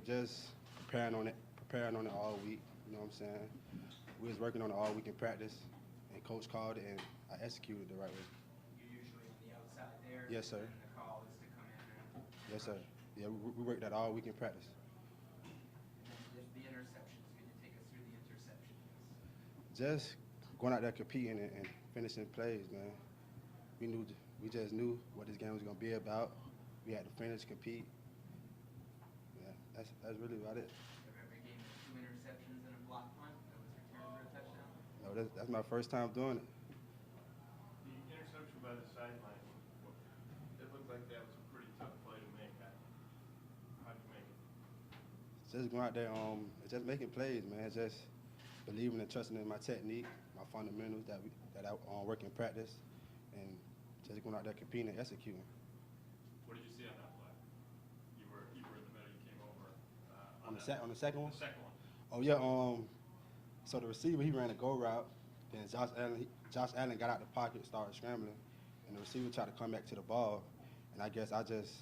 Just preparing on it all week. You know what I'm saying? We was working on it all week in practice, and coach called it, and I executed the right way. You're usually on the outside there. Yes, sir. And the call is to come in and Yes, sir. Yeah, we worked that all week in practice. and the interceptions. Can you take us through the interceptions? Just going out there competing and finishing plays, man. We just knew what this game was gonna be about. We had to finish, compete. Yeah, that's really about it. Every game with 2 interceptions and a block punt that was returned for a touchdown. No, that's my first time doing it. The interception by the sideline, it looked like that was a pretty tough play to make. How'd you make it? Just going out there, just making plays, man. Just believing and trusting in my technique, my fundamentals that I work in practice, and just going out there competing and executing. What did you see on that play? You were in the middle. You came over On the second one. The second one. Oh yeah. So the receiver, he ran a go route. Then Josh Allen got out the pocket, started scrambling, and the receiver tried to come back to the ball. And I guess I just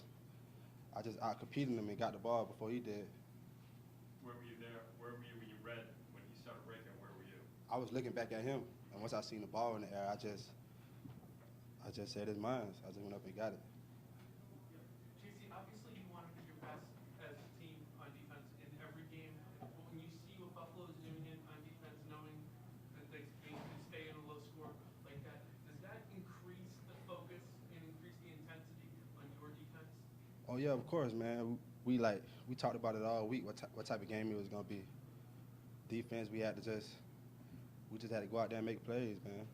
out competed him and got the ball before he did. Where were you there? Where were you when you read when he started breaking? Where were you? I was looking back at him, and once I seen the ball in the air, I just said it's mine. I just went up and got it. JC, obviously you want to do your best as a team on defense in every game. But when you see what Buffalo is doing on defense, knowing that they can stay in a low score like that, does that increase the focus and increase the intensity on your defense? Oh yeah, of course, man. We talked about it all week. What type of game it was gonna be? Defense, we just had to go out there and make plays, man.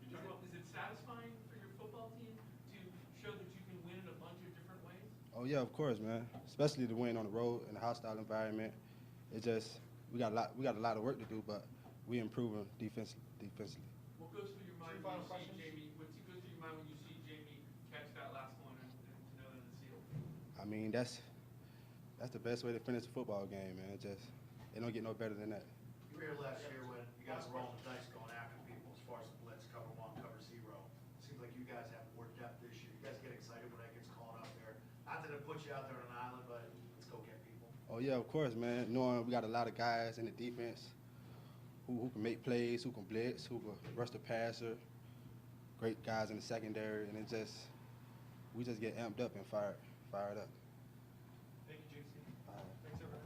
Is it satisfying for your football team to show that you can win in a bunch of different ways? Oh yeah, of course, man. Especially to win on the road in a hostile environment. It just we got a lot of work to do, but we improving defensively. What goes through your mind when you see Jamie? What goes through your mind when you see Jamie catch that last one and to know that it's sealed? I mean, that's the best way to finish a football game, man. It don't get no better than that. You were here last year when you guys were rolling the dice going after people as far as the blitz, cover one, cover zero. Seems like you guys have more depth this year. You guys get excited when that gets called out there. Not that it puts you out there on an island, but let's go get people. Oh yeah, of course, man. Knowing we got a lot of guys in the defense who can make plays, who can blitz, who can rush the passer. Great guys in the secondary, and we just get amped up and fired up. Thank you, JC. All right. Thanks, everyone.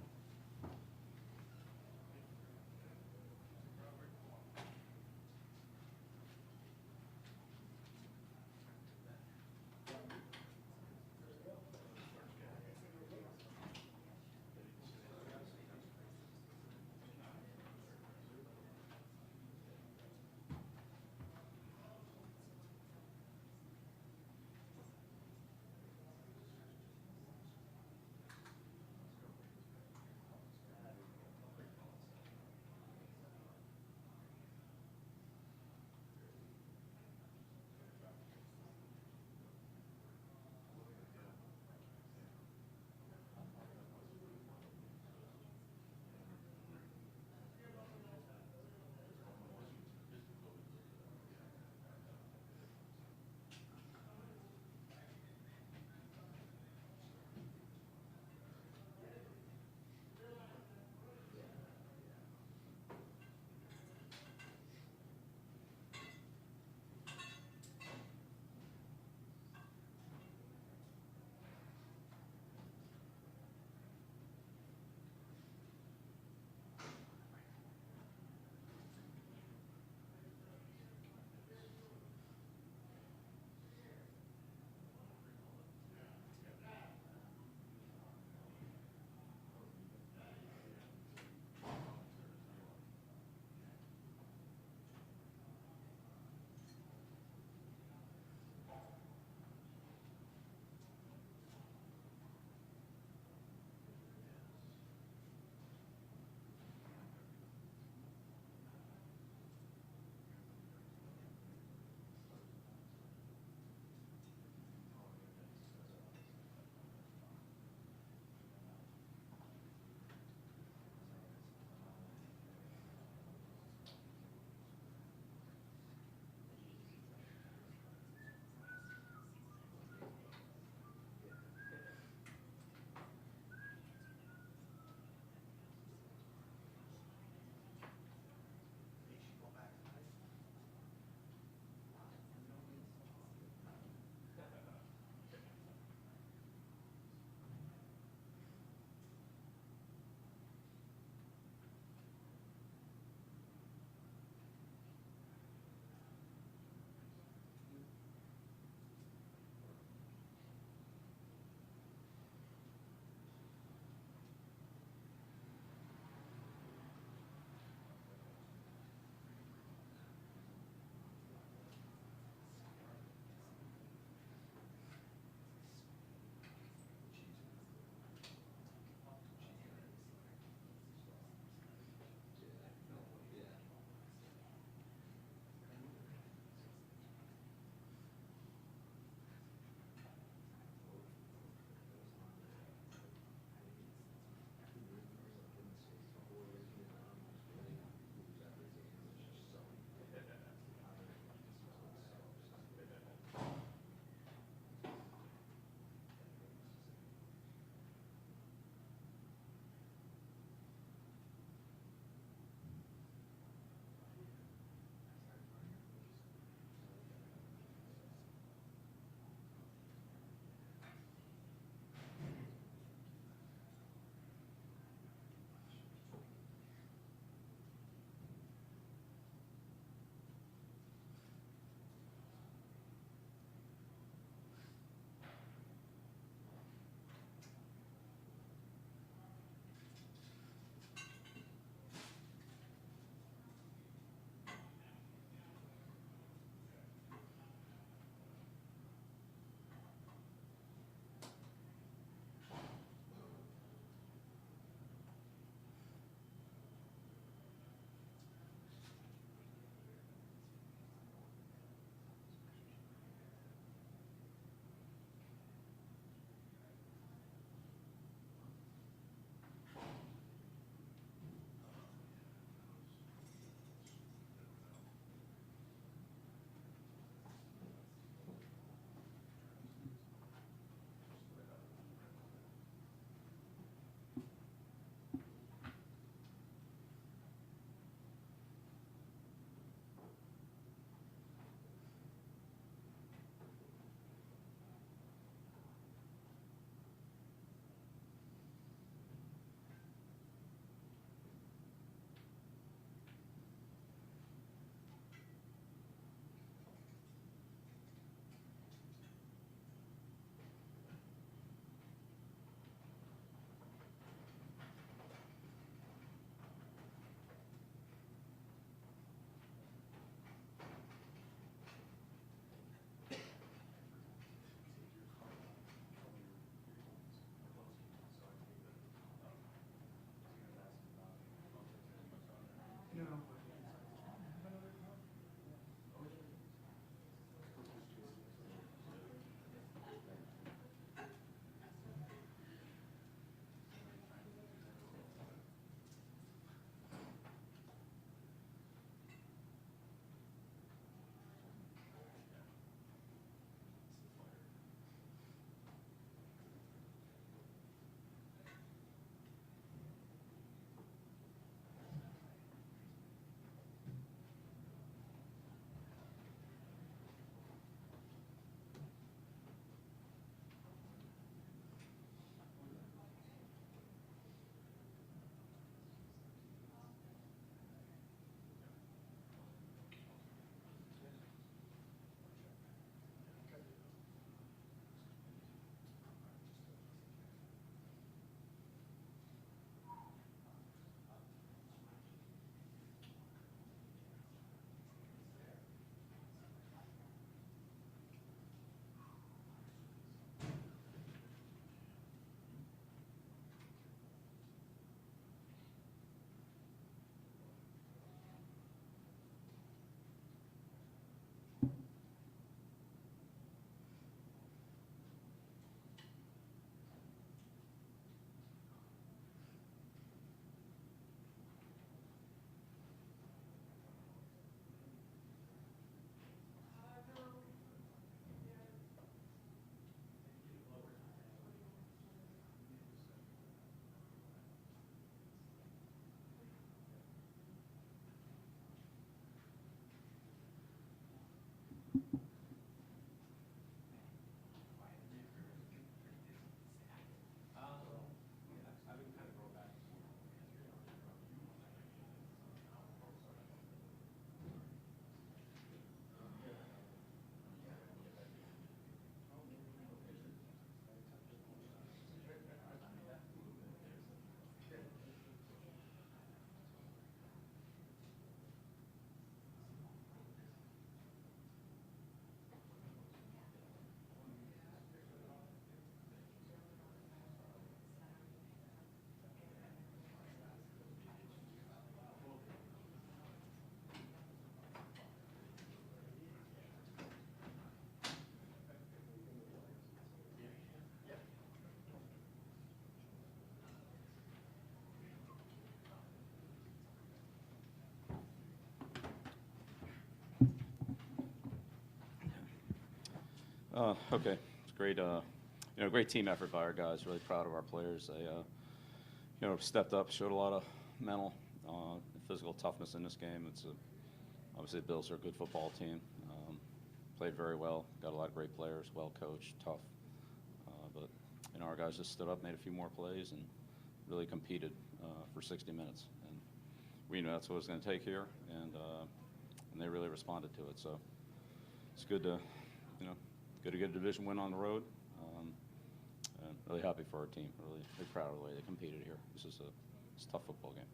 Okay, it's great. Great team effort by our guys. Really proud of our players. They, stepped up, showed a lot of mental, physical toughness in this game. Obviously the Bills are a good football team. Played very well. Got a lot of great players. Well coached, tough. But our guys just stood up, made a few more plays, and really competed for 60 minutes. And we knew that's what it was going to take here, and they really responded to it. So it's good to get a division win on the road. And really happy for our team. Really proud of the way they competed here. It's a tough football game.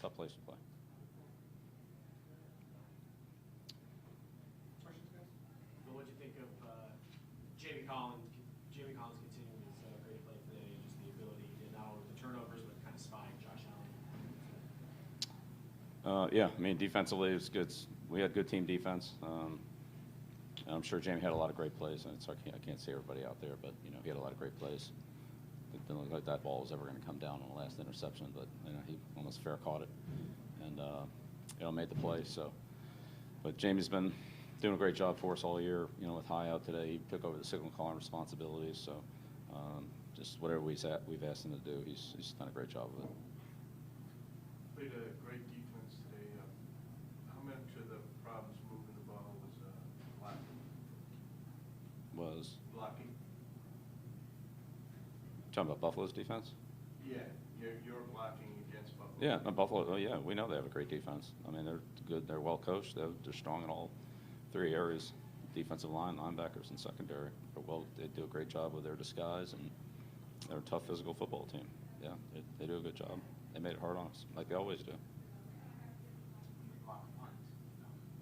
Tough place to play. Questions, guys? Bill, what do you think of Jamie Collins? Jamie Collins continuing his great play today, and just the ability to not only the turnovers but kind of spying Josh Allen. Yeah, I mean, defensively it was good. We had good team defense. And I'm sure Jamie had a lot of great plays, and I can't see everybody out there, but he had a lot of great plays. It didn't look like that ball was ever going to come down on the last interception, but he almost fair caught it, and made the play. So, but Jamie's been doing a great job for us all year. With High out today, he took over the signal calling responsibilities. So, just whatever we've asked him to do, he's done a great job with it. Played a great defense today. How much of the problems moving the ball was blocking? Talking about Buffalo's defense? Yeah, you're blocking against Buffalo. Yeah, Buffalo. Oh, yeah, we know they have a great defense. I mean, they're good. They're well coached. They're strong in all three areas: defensive line, linebackers, and secondary. But they do a great job with their disguise, and they're a tough physical football team. Yeah, they do a good job. They made it hard on us, like they always do. Block punt.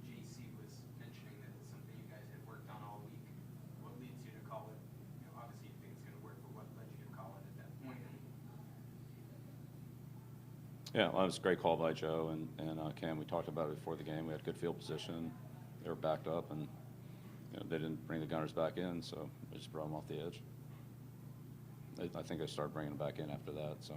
JC was mentioning that it's something you guys had worked on all week. What leads you to call it? Obviously you think it's going to work, but what led you to call it at that point? Yeah, well, it was a great call by Joe and Cam. We talked about it before the game. We had good field position. They were backed up, and they didn't bring the gunners back in, so we just brought them off the edge. I think they started bringing them back in after that. So.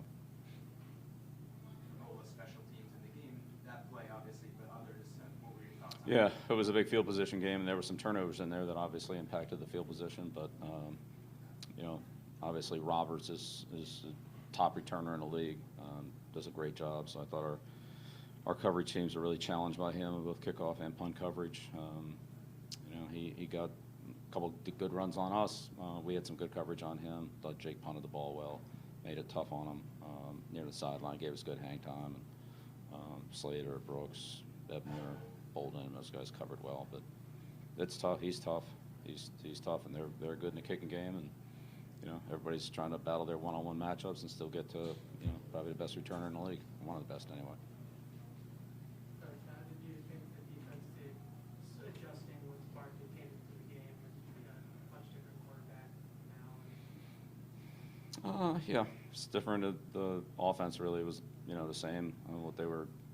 Role of special teams in the game, that play obviously, but others. What were your thoughts on Yeah, it was a big field position game, and there were some turnovers in there that obviously impacted the field position. But obviously Roberts is a top returner in the league. Does a great job. So I thought our coverage teams are really challenged by him in both kickoff and punt coverage. He got a couple good runs on us. We had some good coverage on him. Thought Jake punted the ball well, made it tough on him near the sideline, gave us good hang time. And, Slater, Brooks, Ebner, Bolden, those guys covered well. But it's tough. He's tough. He's tough, and they're good in the kicking game. And everybody's trying to battle their one-on-one matchups and still get to probably the best returner in the league, one of the best anyway. Coach, how did you think the defense did adjusting when Barkley came into the game, and you got a much different quarterback now? Yeah, it's different. The offense really was, the same. What they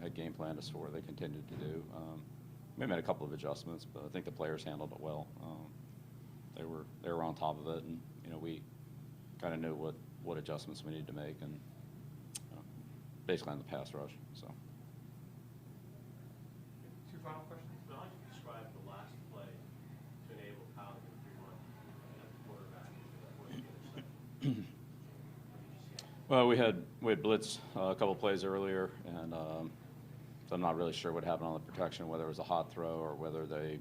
had game planned us for, they continued to do. We made a couple of adjustments, but I think the players handled it well. They were on top of it, and we kind of knew what adjustments we needed to make, and basically on the pass rush. So. Two final questions. How would you describe the last play to enable Kyle to get 3-1 at the quarterback before the interception? Well, we had blitz a couple plays earlier, and so I'm not really sure what happened on the protection, whether it was a hot throw or whether they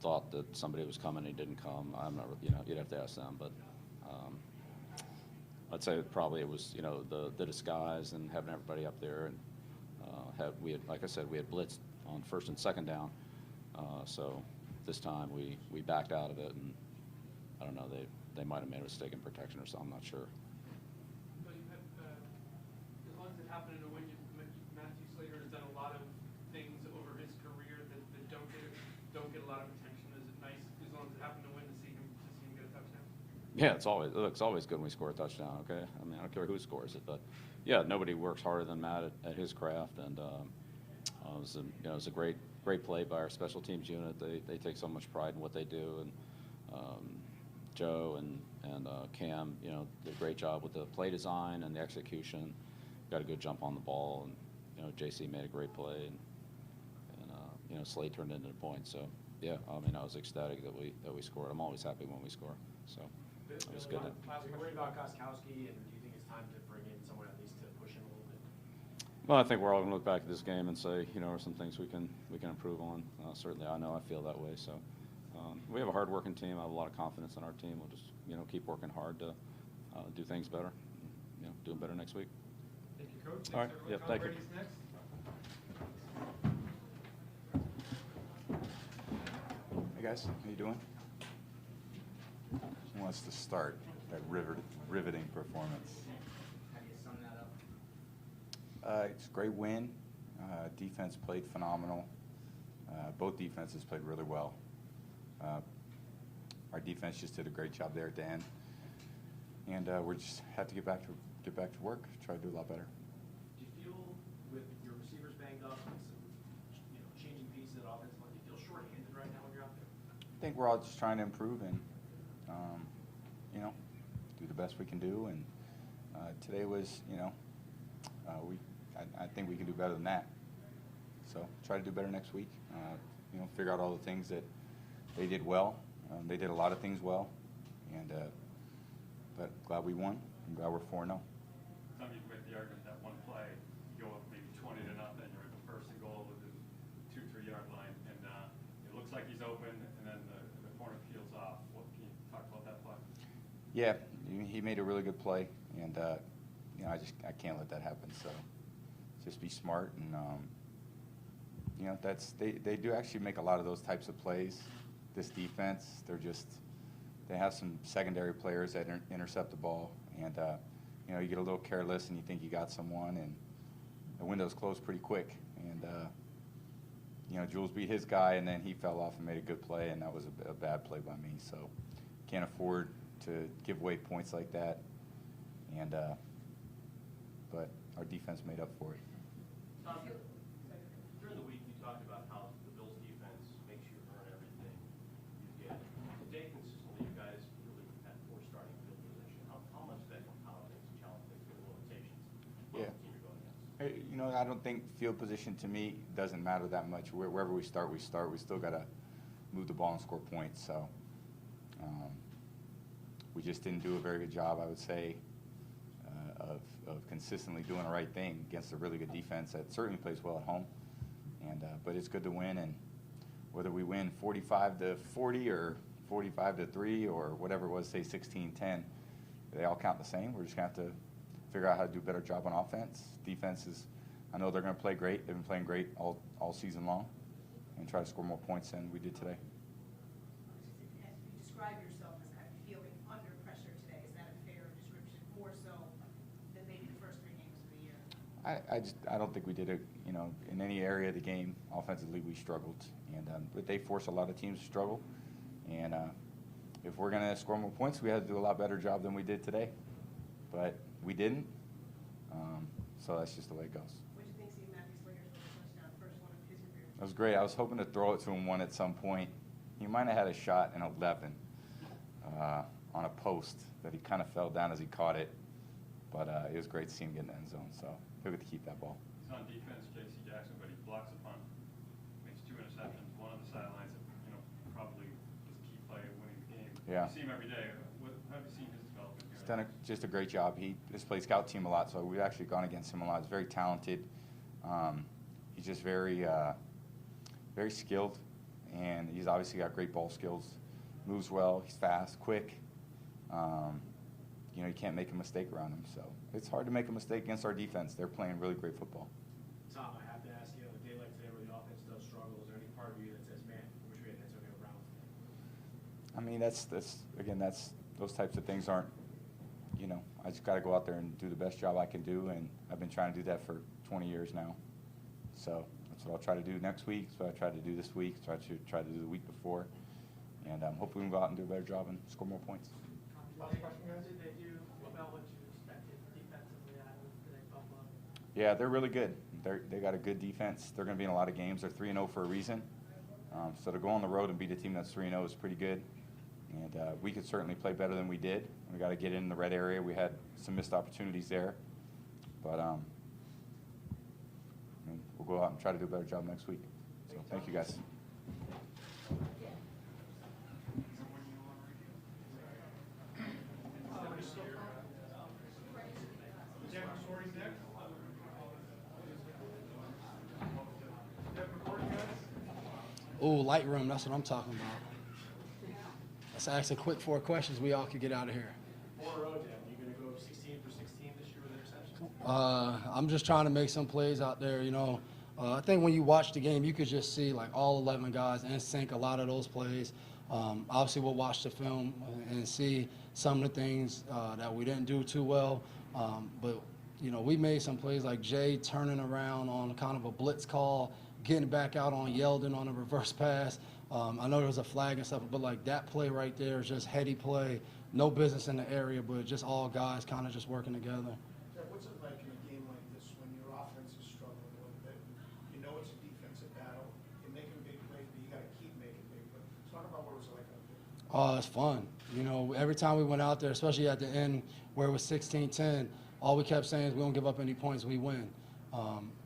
thought that somebody was coming and he didn't come. I'm not, you'd have to ask them, but I'd say probably it was, the disguise and having everybody up there, and like I said, we had blitzed on first and second down, so this time we backed out of it, and I don't know, they might have made a mistake in protection or something. I'm not sure. But you have, as long as it happened in a win, Matthew Slater has done a lot of things over his career that don't get a lot of attention. Is it nice, as long as it happened to win, to see him get a touchdown? Yeah, it's always good when we score a touchdown. Okay, I mean, I don't care who scores it, but yeah, nobody works harder than Matt at his craft, and it was a great play by our special teams unit. They take so much pride in what they do, and Joe and Cam, did a great job with the play design and the execution. Got a good jump on the ball, and JC made a great play, and Slade turned into the point. So yeah, I mean, I was ecstatic that we scored. I'm always happy when we score. So it was good. Are you worried about Gostkowski, and do you think it's time to bring in someone at least to push him a little bit? Well, I think we're all going to look back at this game and say, you know, are some things we can improve on. Certainly, I know I feel that way. So we have a hard-working team. I have a lot of confidence in our team. We'll just, you know, keep working hard to do things better. You know, doing better next week. Thank you, Coach. All right. Thanks, Yep, everyone. Tom thank you. Brady's next. Hey guys, how you doing? Who wants to start that riveting performance? How do you sum that up? It's a great win. Defense played phenomenal. Both defenses played really well. Our defense just did a great job there at the end, and we just have to get back to work. Try to do a lot better. Do you feel with your receivers banged up and some changing pieces of offensive line, do you feel short-handed right now when you're out there? I think we're all just trying to improve and do the best we can do. And today was, I think we can do better than that. So try to do better next week. Figure out all the things that they did well. They did a lot of things well, and but glad we won. I'm glad we're 4-0. Some people make the argument that one play, you go up maybe 20-0, you're at the first and goal within 2-3 yard line, and it looks like he's open, and then the corner peels off. What can you talk about that play? Yeah, he made a really good play, and I can't let that happen. So just be smart, and they do actually make a lot of those types of plays. This defense, they have some secondary players that intercept the ball, and you get a little careless and you think you got someone, and the window's closed pretty quick. And Jules beat his guy, and then he fell off and made a good play, and that was a bad play by me. So can't afford to give away points like that. And but our defense made up for it. Tom, during the week you talked about how the Bills' defense makes you earn everything you get. Today, consistently, you guys really had poor starting field position. How much of that compounding is a challenge with the limitations of Yeah. the team you're going against? I don't think field position to me doesn't matter that much. Wherever we start, we start. We still got to move the ball and score points. So we just didn't do a very good job, I would say, of consistently doing the right thing against a really good defense that certainly plays well at home. And but it's good to win, and whether we win 45-40 or 45-3 or whatever it was, say 16-10, they all count the same. We're just going to have to figure out how to do a better job on offense. Defense is, I know they're going to play great. They've been playing great all season long, and try to score more points than we did today. You describe yourself as kind of feeling under pressure today. Is that a fair description, more so than maybe the first 3 games of the year? I don't think we did it. In any area of the game, offensively we struggled, and but they force a lot of teams to struggle. And if we're going to score more points, we had to do a lot better job than we did today. But we didn't. So that's just the way it goes. What do you think, seeing Matthew Slinger's touchdown, first one of his career? That was great. I was hoping to throw it to him one at some point. He might have had a shot in 11 on a post that he kind of fell down as he caught it. But it was great to see him get in the end zone. So he'll get to keep that ball. He's on defense, J.C. Jackson, but he blocks a punt, makes 2 interceptions, one on the sidelines that probably was a key play of winning the game. Yeah. You see him every day. How have you seen his development here? He's done just a great job. He just plays scout team a lot, so we've actually gone against him a lot. He's very talented. He's just very skilled, and he's obviously got great ball skills. Moves well. He's fast, quick. You can't make a mistake around him. So it's hard to make a mistake against our defense. They're playing really great football. Tom, I have to ask you, on a day like today where the offense does struggle, is there any part of you that says, man, I wish we had Antonio Brown today? I mean, that's those types of things aren't, I just got to go out there and do the best job I can do, and I've been trying to do that for 20 years now. So that's what I'll try to do next week. That's what I tried to do this week. That's what I tried to do the week before. And hopefully we can go out and do a better job and score more points. Last question, guys. Did they do about what you expected defensively out of today, Buffalo? Yeah, they're really good. They got a good defense. They're going to be in a lot of games. They're 3-0 for a reason. So to go on the road and beat a team that's 3-0 is pretty good. And we could certainly play better than we did. We got to get in the red area. We had some missed opportunities there. But we'll go out and try to do a better job next week. So thank you, guys. Ooh, Lightroom, that's what I'm talking about. Let's ask a quick 4 questions we all could get out of here. 4 in a row, Devin. You going to go 16 for 16 this year with interceptions? I'm just trying to make some plays out there, you know. I think when you watch the game, you could just see like all 11 guys in sync a lot of those plays. Obviously, we'll watch the film and see some of the things that we didn't do too well. But, you know, we made some plays like Jay turning around on kind of a blitz call, getting back out on Yeldon on a reverse pass. I know there was a flag and stuff, but like that play right there is just heady play. No business in the area, but just all guys kind of just working together. What's it like in a game like this when your offense is struggling a little bit? You know it's a defensive battle. You're making big plays, but you got to keep making big plays. Talk about what it was like out there. Oh, it's fun. You know, every time we went out there, especially at the end where it was 16-10, all we kept saying is we don't give up any points, we win.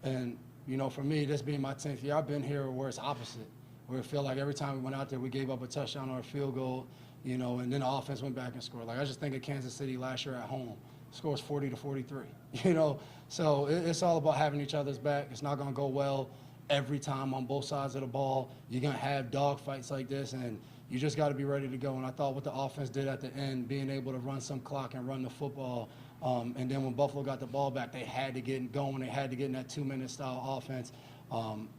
And, you know, for me, this being my 10th year, I've been here where it's opposite, where it felt like every time we went out there, we gave up a touchdown or a field goal, you know, and then the offense went back and scored. Like, I just think of Kansas City last year at home. Scores 40-43, you know. So it's all about having each other's back. It's not going to go well every time on both sides of the ball. You're going to have dog fights like this, and you just got to be ready to go. And I thought what the offense did at the end, being able to run some clock and run the football, and then when Buffalo got the ball back, they had to get going. They had to get in that 2-minute style offense.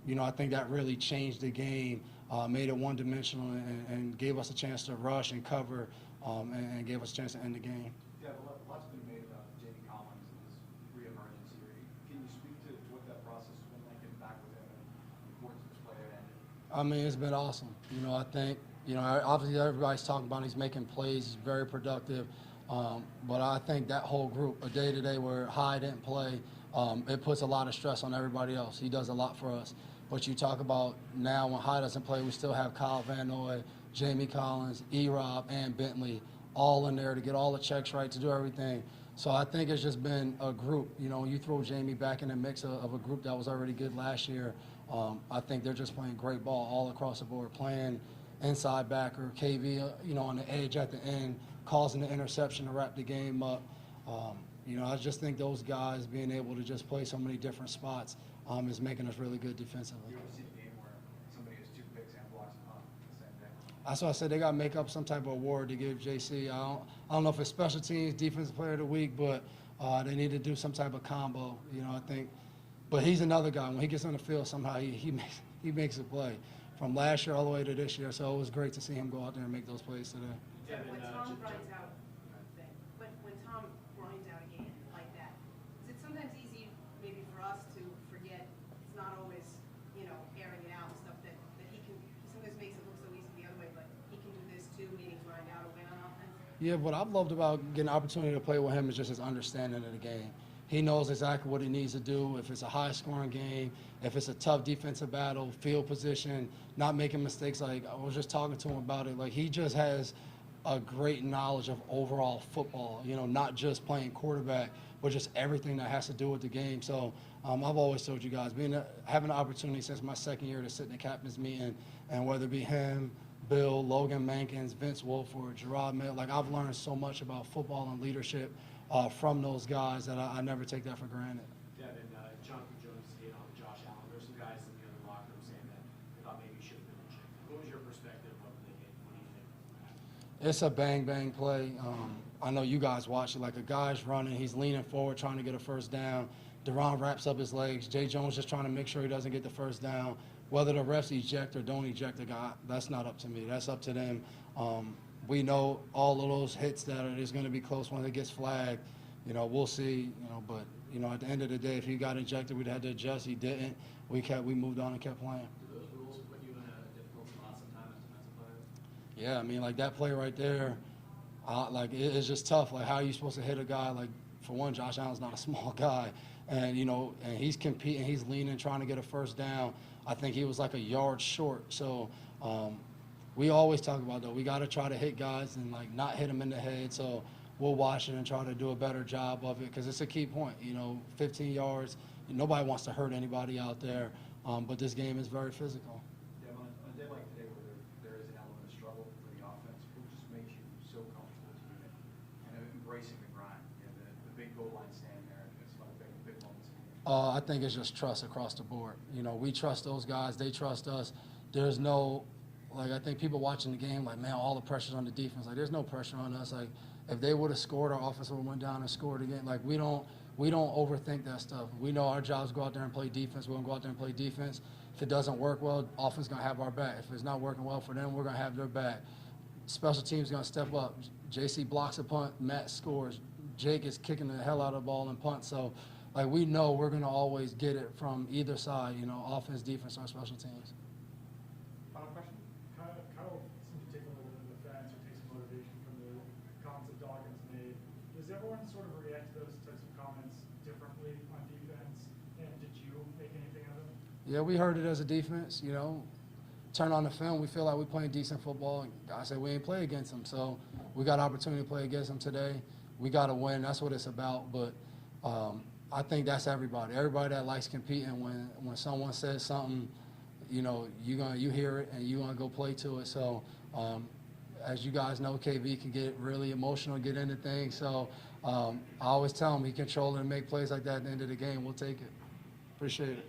You know, I think that really changed the game, made it one-dimensional, and gave us a chance to rush and cover, and gave us a chance to end the game. Yeah, a lot's been made about Jamie Collins and his reemergence here. Can you speak to what that process has been like, getting back with him and the importance of this player at end? I mean, it's been awesome. You know, I think, you know, obviously everybody's talking about he's making plays, he's very productive. But I think that whole group, a day-to-day where Hyde didn't play, it puts a lot of stress on everybody else. He does a lot for us. But you talk about now when Hyde doesn't play, we still have Kyle Van Noy, Jamie Collins, E-Rob, and Bentley all in there to get all the checks right, to do everything. So I think it's just been a group. You know, you throw Jamie back in the mix of a group that was already good last year. I think they're just playing great ball all across the board, playing inside backer, KV, you know, on the edge at the end, causing the interception to wrap the game up. You know, I just think those guys being able to just play so many different spots is making us really good defensively. You ever see a game where somebody has 2 picks and blocks them up the same day? That's why I said they got to make up some type of award to give JC. I don't know if it's special teams, defensive player of the week, but they need to do some type of combo. You know, I think. But he's another guy. When he gets on the field, somehow he makes a play from last year all the way to this year. So it was great to see him go out there and make those plays today. When Tom grinds out, when Tom grinds out a game like that, is it sometimes easy maybe for us to forget it's not always, you know, airing it out and stuff, that he sometimes makes it look so easy the other way, but he can do this too, meaning grind out a win on offense? Yeah, what I've loved about getting an opportunity to play with him is just his understanding of the game. He knows exactly what he needs to do. If it's a high-scoring game, if it's a tough defensive battle, field position, not making mistakes. Like, I was just talking to him about it. Like, he just has a great knowledge of overall football, you know, not just playing quarterback, but just everything that has to do with the game. So I've always told you guys, having the opportunity since my second year to sit in the captain's meeting, and whether it be him, Bill, Logan Mankins, Vince Wilford, Gerard Mill, like, I've learned so much about football and leadership from those guys that I never take that for granted. Devin, Jonathan Jones hit on Josh Allen. There's some guys in the other locker room saying that they thought maybe he should have been injected. What was your perspective of the hit? What do you think? It's a bang-bang play. I know you guys watch it. Like, a guy's running, he's leaning forward trying to get a first down. Deron wraps up his legs. Jay Jones just trying to make sure he doesn't get the first down. Whether the refs eject or don't eject the guy, that's not up to me. That's up to them. We know all of those hits that there's going to be close when it gets flagged. You know, we'll see. You know, but you know, at the end of the day, if he got ejected, we'd had to adjust. He didn't. We moved on and kept playing. Do those rules put you in a difficult spot sometimes as a defensive player? Yeah, I mean, like that play right there, like it's just tough. Like, how are you supposed to hit a guy? Like, for one, Josh Allen's not a small guy, and you know, and he's competing, he's leaning, trying to get a first down. I think he was like a yard short. So we always talk about, though, we got to try to hit guys and like not hit them in the head. So we'll watch it and try to do a better job of it, because it's a key point. You know, 15 yards. Nobody wants to hurt anybody out there, but this game is very physical. Yeah, on a day like today where there is an element of struggle for the offense, what just makes you so comfortable to unit and embracing I think it's just trust across the board. You know, we trust those guys. They trust us. There's no, like, I think people watching the game, like, man, all the pressure's on the defense. Like, there's no pressure on us. Like, if they would have scored, our offense would have went down and scored again. Like, we don't overthink that stuff. We know our job is to go out there and play defense. We're going to go out there and play defense. If it doesn't work well, offense is going to have our back. If it's not working well for them, we're going to have their back. Special teams is going to step up. JC blocks a punt. Matt scores. Jake is kicking the hell out of the ball and punt. So, like, we know we're going to always get it from either side, you know, offense, defense, or special teams. Final question? Kyle seemed to take a little bit of offense or take some motivation from the comments that Dawkins made. Does everyone sort of react to those types of comments differently on defense? And did you make anything of it? Yeah, we heard it as a defense, you know. Turn on the film, we feel like we're playing decent football. I said we ain't play against them, so we got an opportunity to play against them today. We got to win. That's what it's about. But I think that's everybody. Everybody that likes competing, when someone says something, you know, you hear it and you're going to go play to it. So as you guys know, KB can get really emotional, get into things. So I always tell him he control it and make plays like that at the end of the game. We'll take it. Appreciate it.